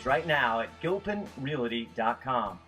right now at gilpinrealty.com.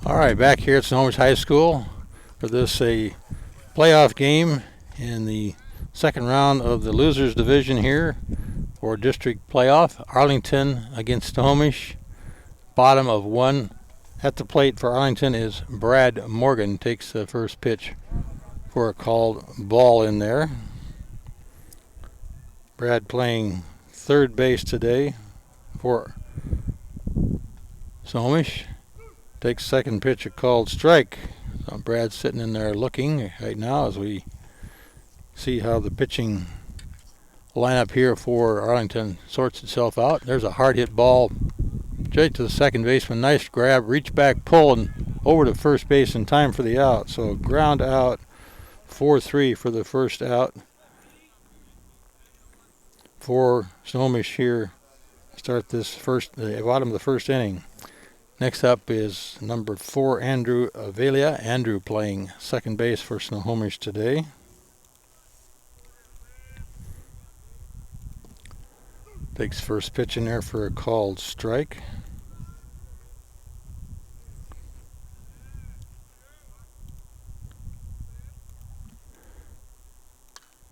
All right, back here at Snohomish High School for this a playoff game in the second round of the losers division here for district playoff. Arlington against Snohomish. Bottom of one. At the plate for Arlington is Brad Morgan. Takes the first pitch for a called ball in there. Brad playing third base today for Snohomish. Takes second pitch, a called strike. So Brad's sitting in there looking right now as we see how the pitching lineup here for Arlington sorts itself out. There's a hard hit ball straight to the second baseman. Nice grab, reach back, pull, and over to first base in time for the out. So ground out, 4-3 for the first out for Snohomish here. Start this the bottom of the first inning. Next up is number 4, Andrew Avelia. Andrew playing second base for Snohomish today. Takes first pitch in there for a called strike.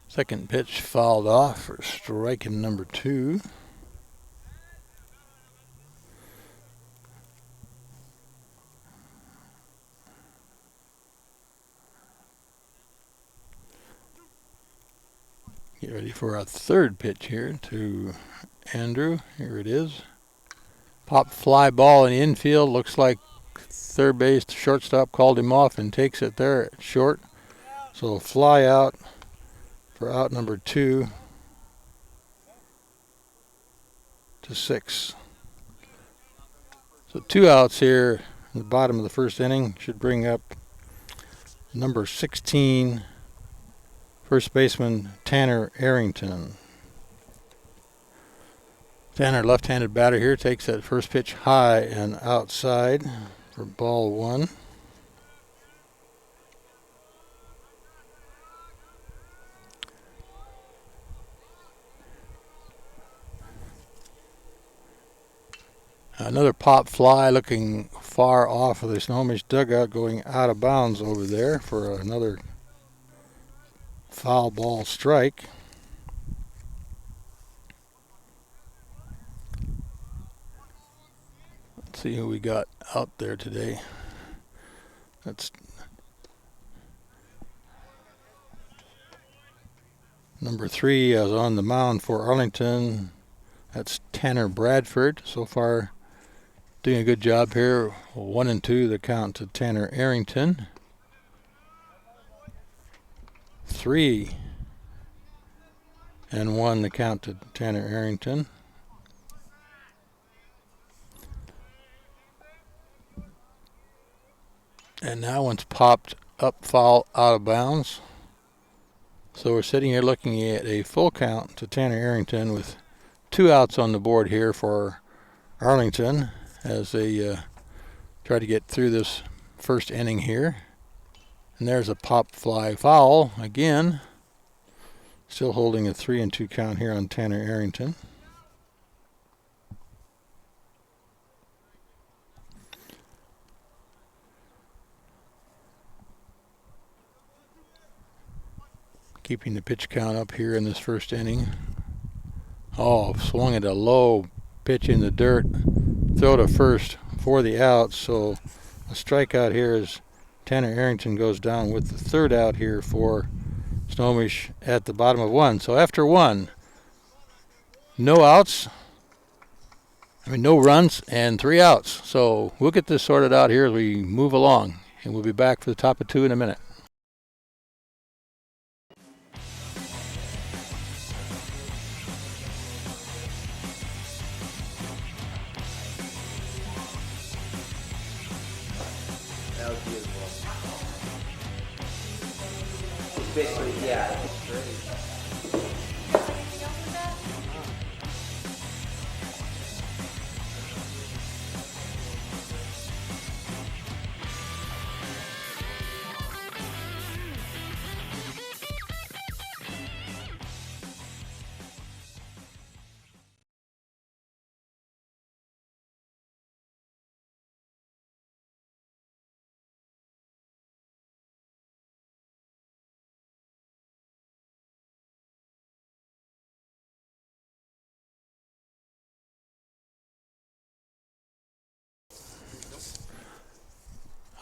Second pitch fouled off for strike in number 2. Get ready for a third pitch here to Andrew. Here it is. Pop fly ball in the infield. Looks like third base, shortstop called him off and takes it there at short. So fly out for out number 2 to 6. So 2 outs here in the bottom of the first inning. Should bring up number 16, first baseman Tanner Arrington. Tanner, left-handed batter here, takes that first pitch high and outside for ball 1. Another pop fly looking far off of the Snohomish dugout, going out of bounds over there for another foul ball strike. Let's see who we got out there today. That's number 3 is on the mound for Arlington. That's Tanner Bradford. So far doing a good job here. 1-2 the count to Tanner Arrington. 3-1 the count to Tanner Arrington. And now one's popped up foul out of bounds. So we're sitting here looking at a full count to Tanner Arrington with 2 outs on the board here for Arlington as they try to get through this first inning here. And there's a pop fly foul again. Still holding a 3-2 count here on Tanner Arrington. Keeping the pitch count up here in this first inning. Oh, swung at a low pitch in the dirt. Throw to first for the out. So a strikeout here as Tanner Arrington goes down with the third out here for Snohomish at the bottom of 1. So after 1, no outs. No runs and 3 outs. So we'll get this sorted out here as we move along. And we'll be back for the top of 2 in a minute. would be as well. It's basically, yeah, it's great.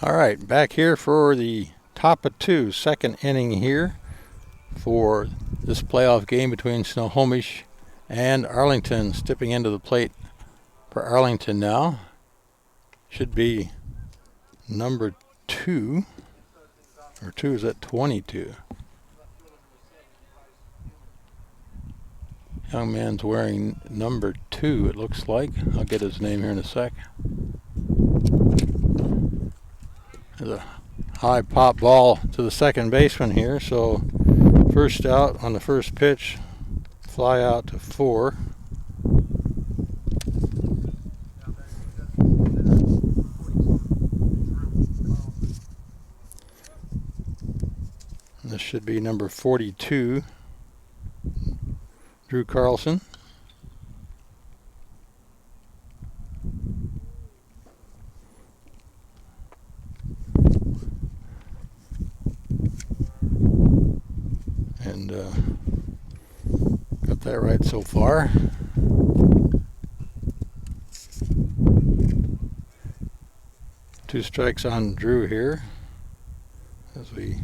All right, back here for the top of two, second inning here for this playoff game between Snohomish and Arlington. Stepping into the plate for Arlington now should be number 2, or 2 is at 22. Young man's wearing number 2, it looks like. I'll get his name here in a sec. There's a high pop ball to the second baseman here, so first out on the first pitch, fly out to 4. And this should be number 42, Drew Carlson. And got that right so far. Two strikes on Drew here as we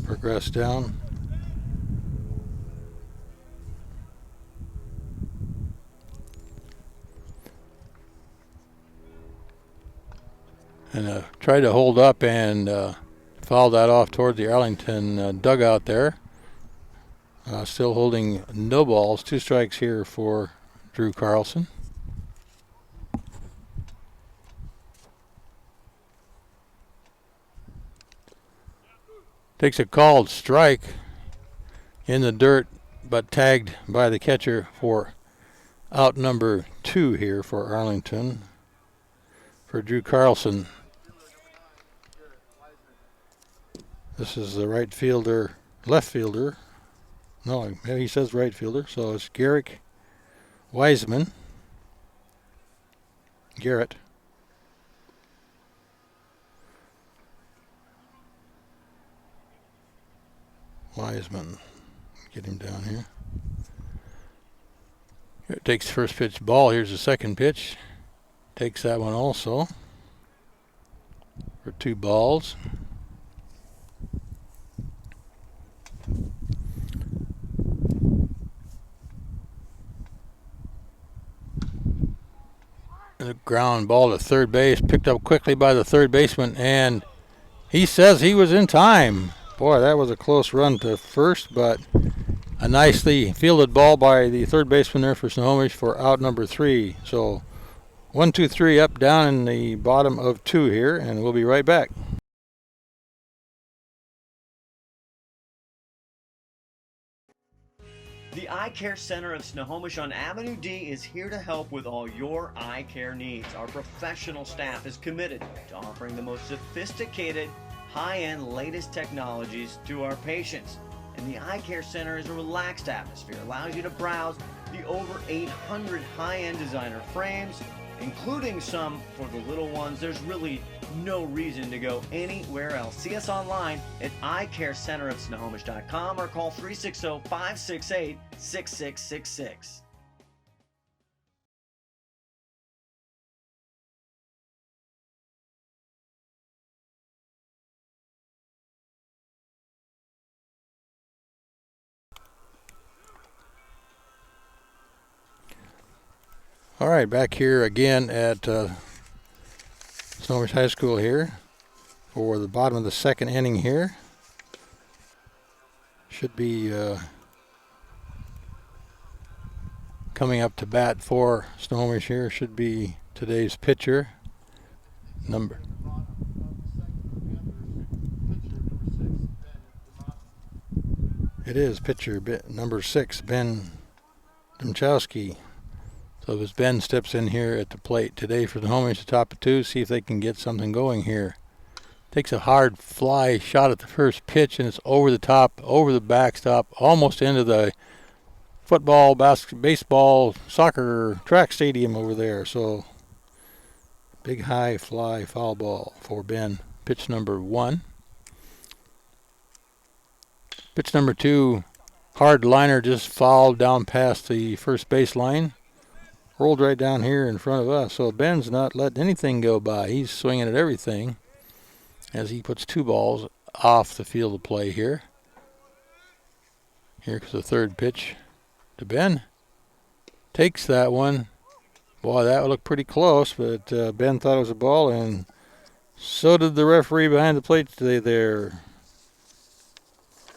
progress down. And tried to hold up and fouled that off toward the Arlington dugout there. Still holding no balls. 2 strikes here for Drew Carlson. Takes a called strike in the dirt, but tagged by the catcher for out number 2 here for Arlington. For Drew Carlson, this is the right fielder, left fielder. No, he says right fielder, so it's Garrett Wiseman. Garrett. Wiseman. Get him down here. Here takes the first pitch ball. Here's the second pitch. Takes that one also for 2 balls. The ground ball to third base, picked up quickly by the third baseman, and he says he was in time. Boy, that was a close run to first, but a nicely fielded ball by the third baseman there for Snohomish for out number 3. So 1, 2, 3 up, down in the bottom of 2 here, and we'll be right back. The Eye Care Center of Snohomish on Avenue D is here to help with all your eye care needs. Our professional staff is committed to offering the most sophisticated, high-end, latest technologies to our patients. And the Eye Care Center is a relaxed atmosphere, allows you to browse the over 800 high-end designer frames, including some for the little ones. There's really no reason to go anywhere else. See us online at eyecarecenterofsnohomish.com or call 360-568-6666. All right, back here again at Snohomish High School here for the bottom of the second inning here. Should be coming up to bat for Snohomish here should be today's pitcher, number It is pitcher number 6, Ben Domchowski. So as Ben steps in here at the plate today for the Snohomish, the top of 2, see if they can get something going here. Takes a hard fly shot at the first pitch, and it's over the top, over the backstop, almost into the football, baseball, soccer track stadium over there. So big high fly foul ball for Ben. Pitch number 1. Pitch number 2, hard liner just fouled down past the first base line. Rolled right down here in front of us. So Ben's not letting anything go by. He's swinging at everything as he puts 2 balls off the field of play here. Here comes the third pitch to Ben. Takes that one. Boy, that would look pretty close, but Ben thought it was a ball, and so did the referee behind the plate today there.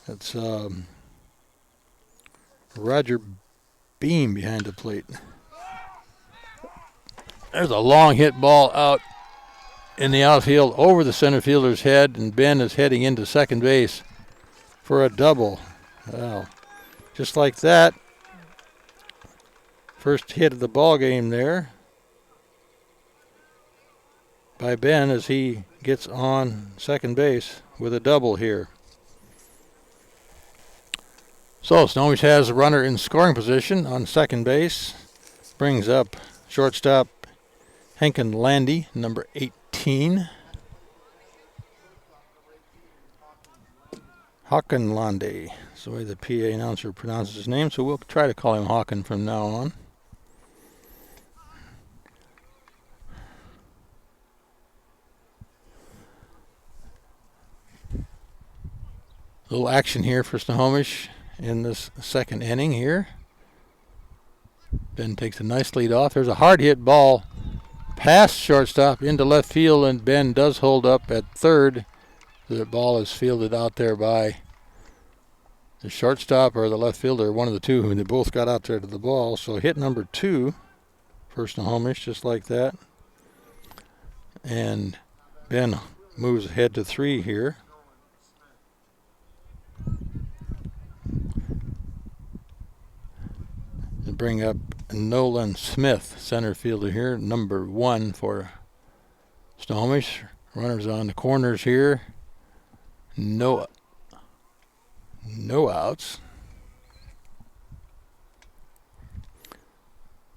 That's Roger Beam behind the plate. There's a long hit ball out in the outfield over the center fielder's head, and Ben is heading into second base for a double. Well, just like that, first hit of the ball game there by Ben as he gets on second base with a double here. So Snohomish has a runner in scoring position on second base. Brings up shortstop Hankin Landy, number 18. Hawken Landy. That's the way the PA announcer pronounces his name, so we'll try to call him Hawken from now on. A little action here for Snohomish in this second inning here. Ben takes a nice lead off. There's a hard hit ball past shortstop into left field, and Ben does hold up at third. The ball is fielded out there by the shortstop or the left fielder, one of the two, who they both got out there to the ball. So hit number 2 for Snohomish, just like that. And Ben moves ahead to 3 here. To bring up Nolan Smith, center fielder here, number 1 for Snohomish. Runners on the corners here. No outs.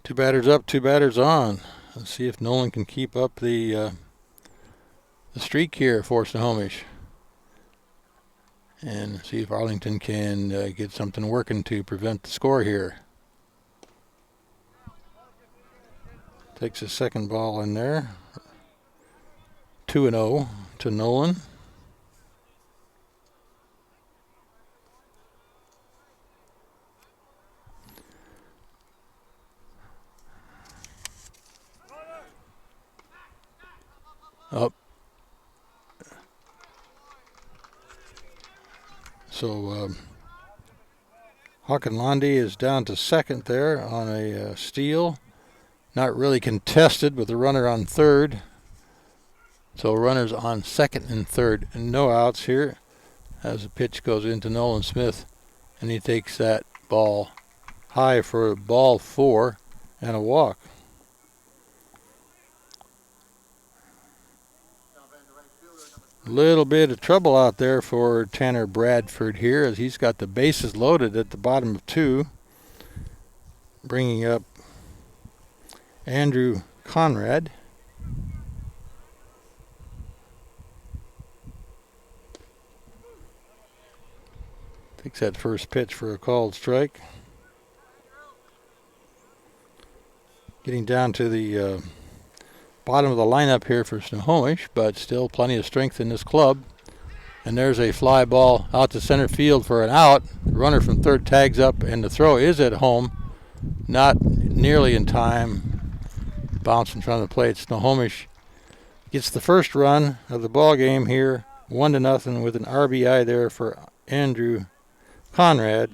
2 batters up, 2 batters on. Let's see if Nolan can keep up the streak here for Snohomish, and see if Arlington can get something working to prevent the score here. Takes a second ball in there. 2-0 to Nolan. Up. So Hawken Landy is down to second there on a steal. Not really contested with the runner on third. So runners on second and third, and no outs here as the pitch goes into Nolan Smith, and he takes that ball high for ball 4 and a walk. Little bit of trouble out there for Tanner Bradford here as he's got the bases loaded at the bottom of 2. Bringing up Andrew Conrad. Takes that first pitch for a called strike. Getting down to the bottom of the lineup here for Snohomish, but still plenty of strength in this club. And there's a fly ball out to center field for an out. The runner from third tags up, and the throw is at home. Not nearly in time. Bounce in front of the plate. Snohomish gets the first run of the ball game here, 1-0 with an RBI there for Andrew Conrad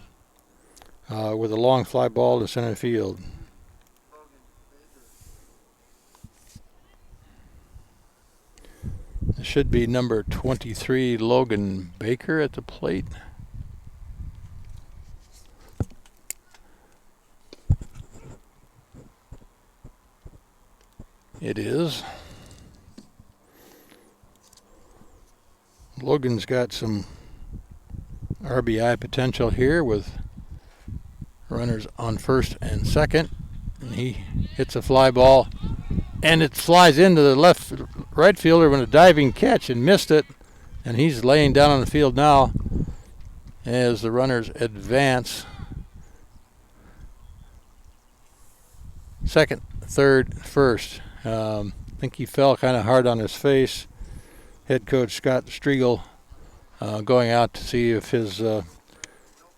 with a long fly ball to center field. It should be number 23, Logan Baker, at the plate. It is. Logan's got some RBI potential here with runners on first and second. And he hits a fly ball, and it flies into the right fielder with a diving catch and missed it. And he's laying down on the field now as the runners advance. Second, third, first. I think he fell kind of hard on his face. Head coach Scott Striegel going out to see if his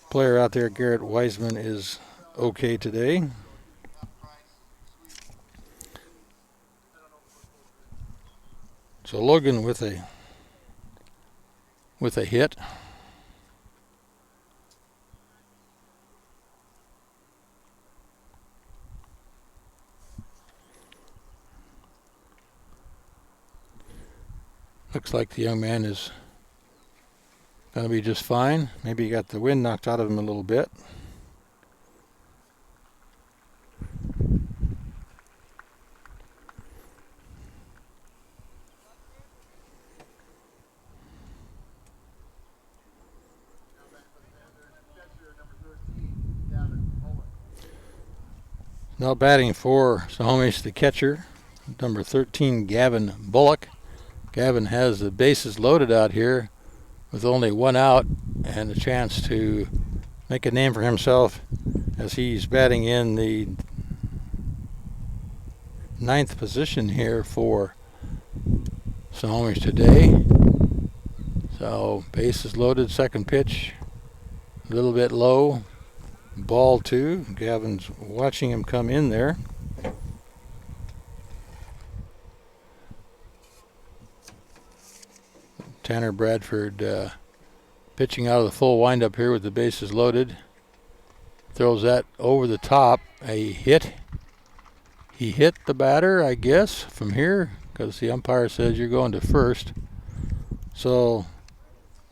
player out there, Garrett Wiseman, is okay today. So Logan with a hit. Looks like the young man is going to be just fine. Maybe he got the wind knocked out of him a little bit. Now batting for Snohomish, the catcher, number 13, Gavin Bullock. Gavin has the bases loaded out here with only one out and a chance to make a name for himself as he's batting in the 9th position here for Snohomish today. So bases loaded, second pitch, a little bit low, ball 2. Gavin's watching him come in there. Tanner Bradford pitching out of the full windup here with the bases loaded. Throws that over the top. A hit. He hit the batter, I guess, from here because the umpire says you're going to first. So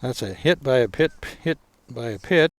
that's a hit by a pitch.